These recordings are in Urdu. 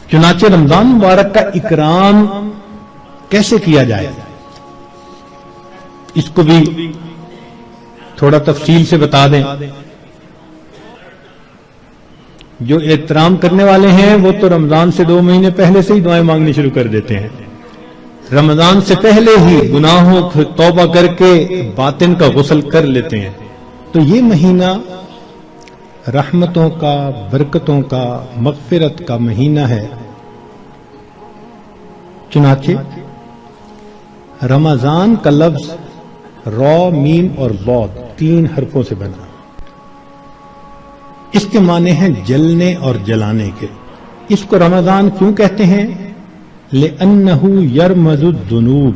چنانچہ رمضان مبارک کا اکرام کیسے کیا جائے اس کو بھی تھوڑا تفصیل سے بتا دیں. جو احترام کرنے والے ہیں وہ تو رمضان سے 2 مہینے پہلے سے ہی دعائیں مانگنی شروع کر دیتے ہیں. رمضان سے پہلے ہی گناہوں کو توبہ کر کے باطن کا غسل کر لیتے ہیں. تو یہ مہینہ رحمتوں کا، برکتوں کا، مغفرت کا مہینہ ہے. چنانچہ رمضان کا لفظ را، میم اور ضاد 3 حرفوں سے بنا. اس کے معنی ہیں جلنے اور جلانے کے. اس کو رمضان کیوں کہتے ہیں؟ لِأَنَّهُ يَرْمَزُ الذُّنُوبَ،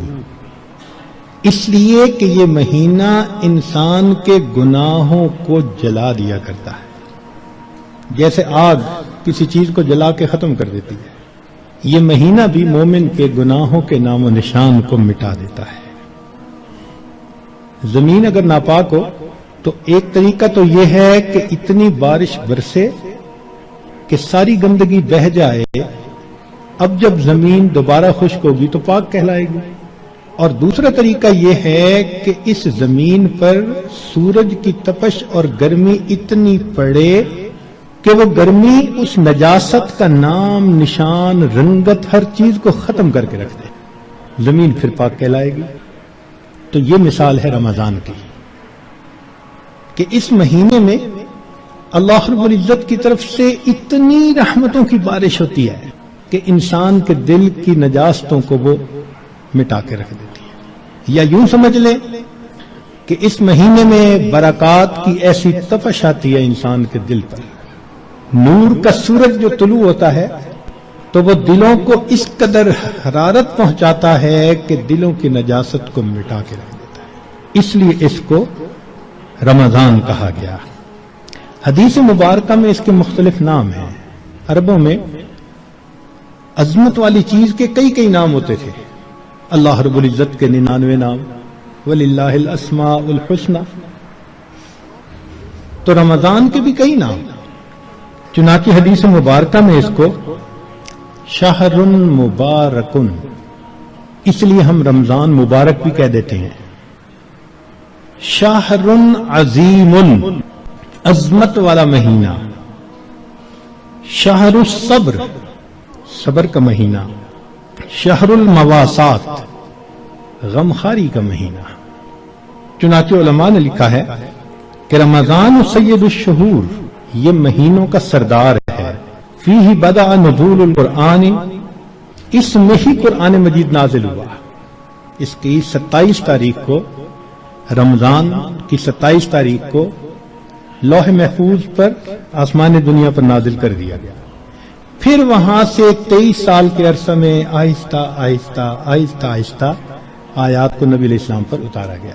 اس لیے کہ یہ مہینہ انسان کے گناہوں کو جلا دیا کرتا ہے. جیسے آگ کسی چیز کو جلا کے ختم کر دیتی ہے، یہ مہینہ بھی مومن کے گناہوں کے نام و نشان کو مٹا دیتا ہے. زمین اگر ناپاک ہو تو ایک طریقہ تو یہ ہے کہ اتنی بارش برسے کہ ساری گندگی بہہ جائے. اب جب زمین دوبارہ خشک ہوگی تو پاک کہلائے گی. اور دوسرا طریقہ یہ ہے کہ اس زمین پر سورج کی تپش اور گرمی اتنی پڑے کہ وہ گرمی اس نجاست کا نام، نشان، رنگت، ہر چیز کو ختم کر کے رکھ دے. زمین پھر پاک کہلائے گی. تو یہ مثال ہے رمضان کی کہ اس مہینے میں اللہ رب العزت کی طرف سے اتنی رحمتوں کی بارش ہوتی ہے کہ انسان کے دل کی نجاستوں کو وہ مٹا کے رکھ دیتی ہے. یا یوں سمجھ لیں کہ اس مہینے میں برکات کی ایسی تپش آتی ہے انسان کے دل پر. نور کا سورج جو طلوع ہوتا ہے تو وہ دلوں کو اس قدر حرارت پہنچاتا ہے کہ دلوں کی نجاست کو مٹا کے رکھ دیتا ہے. اس لیے اس کو رمضان کہا گیا. حدیث مبارکہ میں اس کے مختلف نام ہیں. عربوں میں عظمت والی چیز کے کئی نام ہوتے تھے. اللہ رب العزت کے 99 نام، وَلِلَّهِ الْأَسْمَاءُ الْحُسْنَى. تو رمضان کے بھی کئی نام. چنانچہ حدیث مبارکہ میں اس کو شہر مبارکن، اس لیے ہم رمضان مبارک بھی کہہ دیتے ہیں. شہر عظیم، عظمت والا مہینہ. شہر الصبر، صبر کا مہینہ. شہر المواسات، غمخاری کا مہینہ. چنانچہ علماء نے لکھا ہے کہ رمضان سید الشہور، یہ مہینوں کا سردار ہے. فیہ بدأ نزول القرآن، اس میں ہی قرآن مجید نازل ہوا. اس کی 27 تاریخ کو، رمضان کی 27 تاریخ کو لوح محفوظ پر آسمان دنیا پر نازل کر دیا گیا. پھر وہاں سے 23 سال کے عرصہ میں آہستہ آہستہ آیات کو نبی علیہ السلام پر اتارا گیا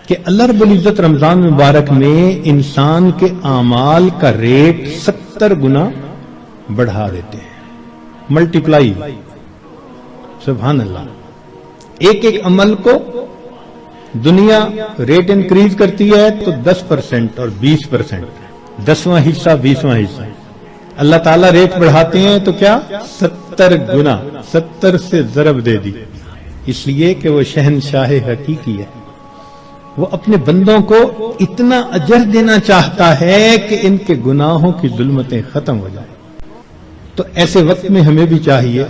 کہ اللہ رب العزت رمضان مبارک میں انسان کے اعمال کا ریٹ 70 گنا بڑھا دیتے ہیں. ملٹیپلائی، سبحان اللہ. ایک عمل کو دنیا ریٹ انکریز کرتی ہے تو 10% اور 20%، 10واں حصہ 20واں حصہ. اللہ تعالیٰ ریٹ بڑھاتے ہیں تو کیا 70 گنا، 70 سے ضرب دے دی. اس لیے کہ وہ شہنشاہ حقیقی ہے. وہ اپنے بندوں کو اتنا اجر دینا چاہتا ہے کہ ان کے گناہوں کی ظلمتیں ختم ہو جائیں. تو ایسے وقت میں ہمیں بھی چاہیے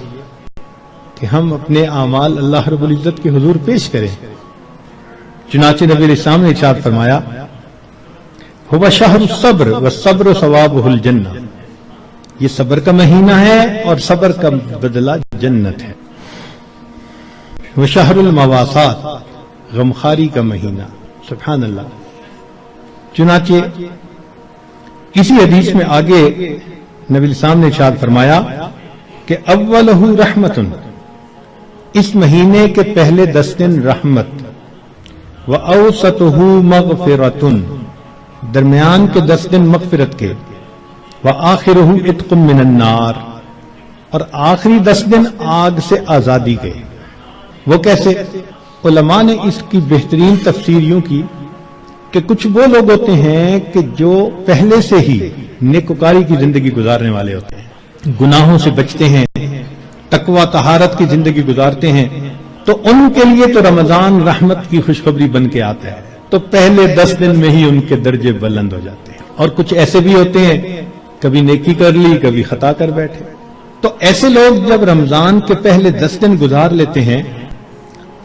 کہ ہم اپنے اعمال اللہ رب العزت کے حضور پیش کریں. چنانچہ نبی علیہ السلام نے ارشاد فرمایا، هو شہر الصبر والصبر ثوابہ الجنہ، یہ صبر کا مہینہ ہے اور صبر کا بدلہ جنت ہے. وشہر المواسات، غمخاری کا مہینہ. سبحان اللہ. چنانچہ اسی حدیث میں آگے نبی السلام نے ارشاد فرمایا کہ اولہ رحمت، اس مہینے کے پہلے 10 دن رحمت، وَأَوْسَطُهُ مَغْفِرَةٌ، درمیان کے 10 دن مغفرت کے، وَآخِرُهُ عِتْقٌ مِّنَ النَّارِ، اور آخری 10 دن آگ سے آزادی کے. وہ کیسے؟ علماء نے اس کی بہترین تفسیر یوں کی کہ کچھ وہ لوگ ہوتے ہیں کہ جو پہلے سے ہی نیکوکاری کی زندگی گزارنے والے ہوتے ہیں، گناہوں سے بچتے ہیں، تقوی طہارت کی زندگی گزارتے ہیں، تو ان کے لیے تو رمضان رحمت کی خوشخبری بن کے آتا ہے، تو پہلے 10 دن میں ہی ان کے درجے بلند ہو جاتے ہیں۔ اور کچھ ایسے بھی ہوتے ہیں کبھی نیکی کر لی کبھی خطا کر بیٹھے، تو ایسے لوگ جب رمضان کے پہلے 10 دن گزار لیتے ہیں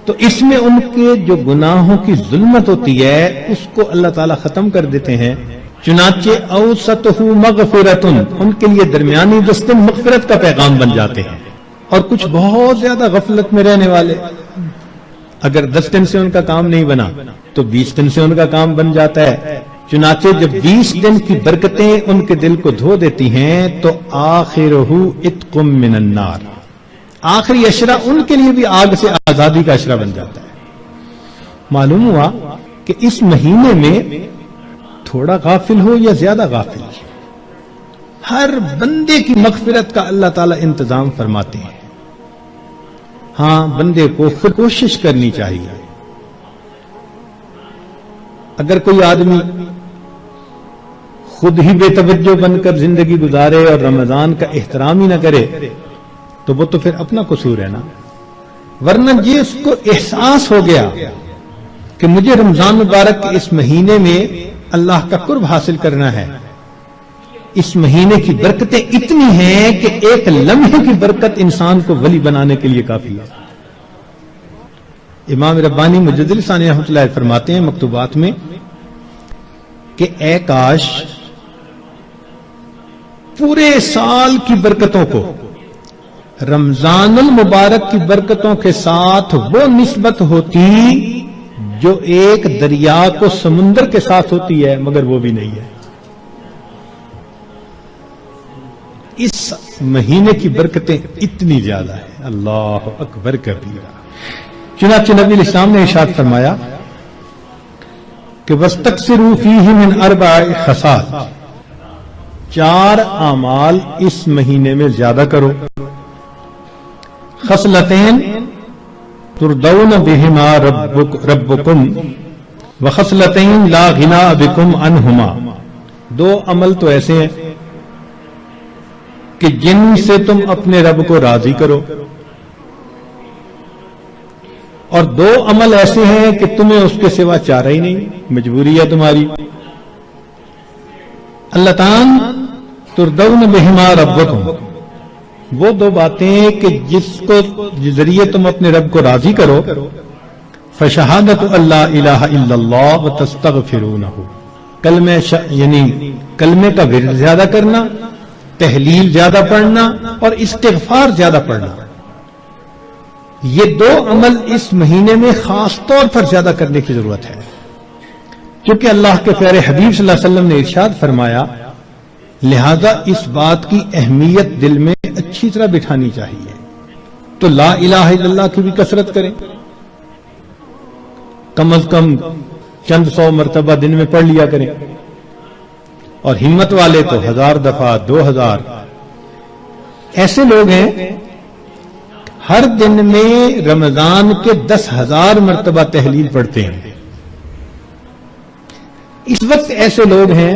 تو اس میں ان کے جو گناہوں کی ظلمت ہوتی ہے اس کو اللہ تعالیٰ ختم کر دیتے ہیں۔ چنانچہ اوسطہ مغفرتن، ان کے لیے درمیانی 10 دن مغفرت کا پیغام بن جاتے ہیں۔ اور کچھ بہت زیادہ غفلت میں رہنے والے، اگر 10 دن سے ان کا کام نہیں بنا تو 20 دن سے ان کا کام بن جاتا ہے۔ چنانچہ جب 20 دن کی برکتیں ان کے دل کو دھو دیتی ہیں تو آخرہ عتق من النار، آخری اشرہ ان کے لیے بھی آگ سے آزادی کا اشرہ بن جاتا ہے۔ معلوم ہوا کہ اس مہینے میں تھوڑا غافل ہو یا زیادہ غافل، ہر بندے کی مغفرت کا اللہ تعالیٰ انتظام فرماتے ہیں۔ ہاں، بندے کو خود کوشش کرنی چاہیے۔ اگر کوئی آدمی خود ہی بے توجہ بن کر زندگی گزارے اور رمضان کا احترام ہی نہ کرے تو وہ تو پھر اپنا قصور ہے نا، ورنہ یہ اس کو احساس ہو گیا کہ مجھے رمضان مبارک کے اس مہینے میں اللہ کا قرب حاصل کرنا ہے، اس مہینے کی برکتیں اتنی ہیں کہ ایک لمحے کی برکت انسان کو ولی بنانے کے لیے کافی ہے۔ امام ربانی مجدد ثانی رحمۃ اللہ فرماتے ہیں مکتوبات میں کہ اے کاش پورے سال کی برکتوں کو رمضان المبارک کی برکتوں کے ساتھ وہ نسبت ہوتی جو ایک دریا کو سمندر کے ساتھ ہوتی ہے، مگر وہ بھی نہیں ہے۔ اس مہینے کی برکتیں اتنی زیادہ ہیں، اللہ اکبر کبیرہ۔ چنانچہ نبی علیہ السلام نے ارشاد فرمایا کہ وَاسْتَكْثِرُوا فِيهِ مِنْ 4 خصال، 4 اعمال اس مہینے میں زیادہ کرو۔ خصلتین تردون بہما ربکم وخصلتین لا غنا بکم عنہما، 2 عمل تو ایسے ہیں کہ جن سے تم اپنے رب کو راضی کرو، اور 2 عمل ایسے ہیں کہ تمہیں اس کے سوا چارہ ہی نہیں، مجبوری ہے تمہاری۔ اللتان تردون بہما ربکم، وہ 2 باتیں کہ جس کو ذریعے تم اپنے رب کو راضی کرو، فشہادت اللہ الہ الا اللہ وتستغفرونہ، یعنی کلمے کا ورد زیادہ کرنا، تحلیل زیادہ پڑھنا اور استغفار زیادہ پڑھنا۔ یہ 2 عمل اس مہینے میں خاص طور پر زیادہ کرنے کی ضرورت ہے، کیونکہ اللہ کے پیارے حبیب صلی اللہ علیہ وسلم نے ارشاد فرمایا، لہذا اس بات کی اہمیت دل میں اچھی طرح بٹھانی چاہیے۔ تو لا الہ الا اللہ کی بھی کثرت کریں، کم از کم چند 100 مرتبہ دن میں پڑھ لیا کریں، اور ہمت والے تو 1000 دفعہ 2000۔ ایسے لوگ ہیں ہر دن میں رمضان کے 10,000 مرتبہ تحلیل پڑھتے ہیں۔ اس وقت ایسے لوگ ہیں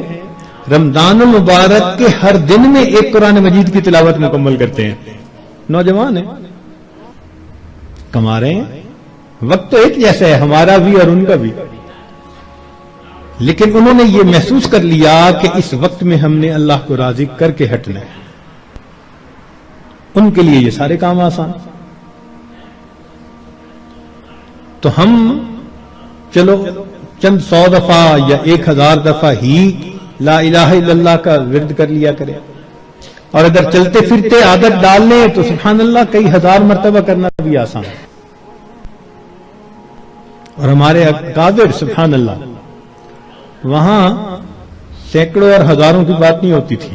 رمضان المبارک کے ہر دن میں ایک قرآن مجید کی تلاوت مکمل کرتے ہیں۔ نوجوان ہیں، کما رہے ہیں، وقت تو ایک جیسا ہے ہمارا بھی اور ان کا بھی، لیکن انہوں نے یہ محسوس کر لیا کہ اس وقت میں ہم نے اللہ کو راضی کر کے ہٹنا ہے۔ ان کے لیے یہ سارے کام آسان۔ تو ہم چلو چند 100 دفعہ یا 1000 دفعہ ہی لا الہ الا اللہ کا ورد کر لیا کریں، اور اگر چلتے پھرتے عادت ڈال لیں تو سبحان اللہ کئی 1000 مرتبہ کرنا بھی آسان ہے۔ اور ہمارے اکابر سبحان اللہ، وہاں سینکڑوں اور ہزاروں کی بات نہیں ہوتی تھی،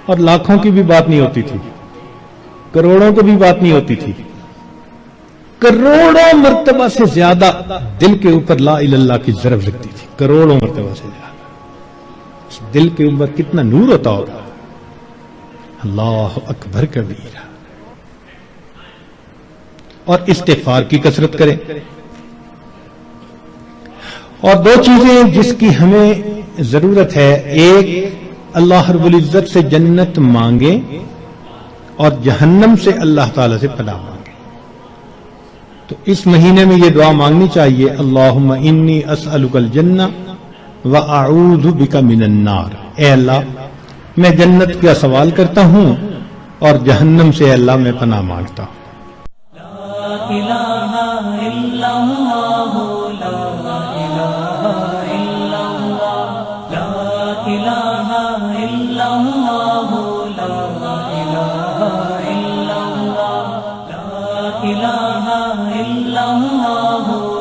اور لاکھوں کی بھی بات نہیں ہوتی تھی، کروڑوں کی بھی بات نہیں ہوتی تھی، کروڑوں مرتبہ سے زیادہ دل کے اوپر لا الہ الا اللہ کی ضرب لگتی تھی، کروڑوں مرتبہ سے زیادہ۔ دل کے اوپر کتنا نور ہوتا ہوگا، اللہ اکبر کبیرہ۔ اور استغفار کی کثرت کریں. اور دو چیزیں جس کی ہمیں ضرورت ہے، ایک اللہ رب العزت سے جنت مانگیں اور جہنم سے اللہ تعالی سے پناہ مانگیں. تو اس مہینے میں یہ دعا مانگنی چاہیے، اللہم انی اسألک الجنہ وَأَعُوذُ بِكَ مِنَ النَّارِ. اے اللہ میں جنت کا سوال کرتا ہوں اور جہنم سے اللہ میں پناہ مانگتا ہوں. لا الہ الا اللہ لا الہ الا اللہ لا الہ الا اللہ لا الہ الا اللہ لا الہ الا اللہ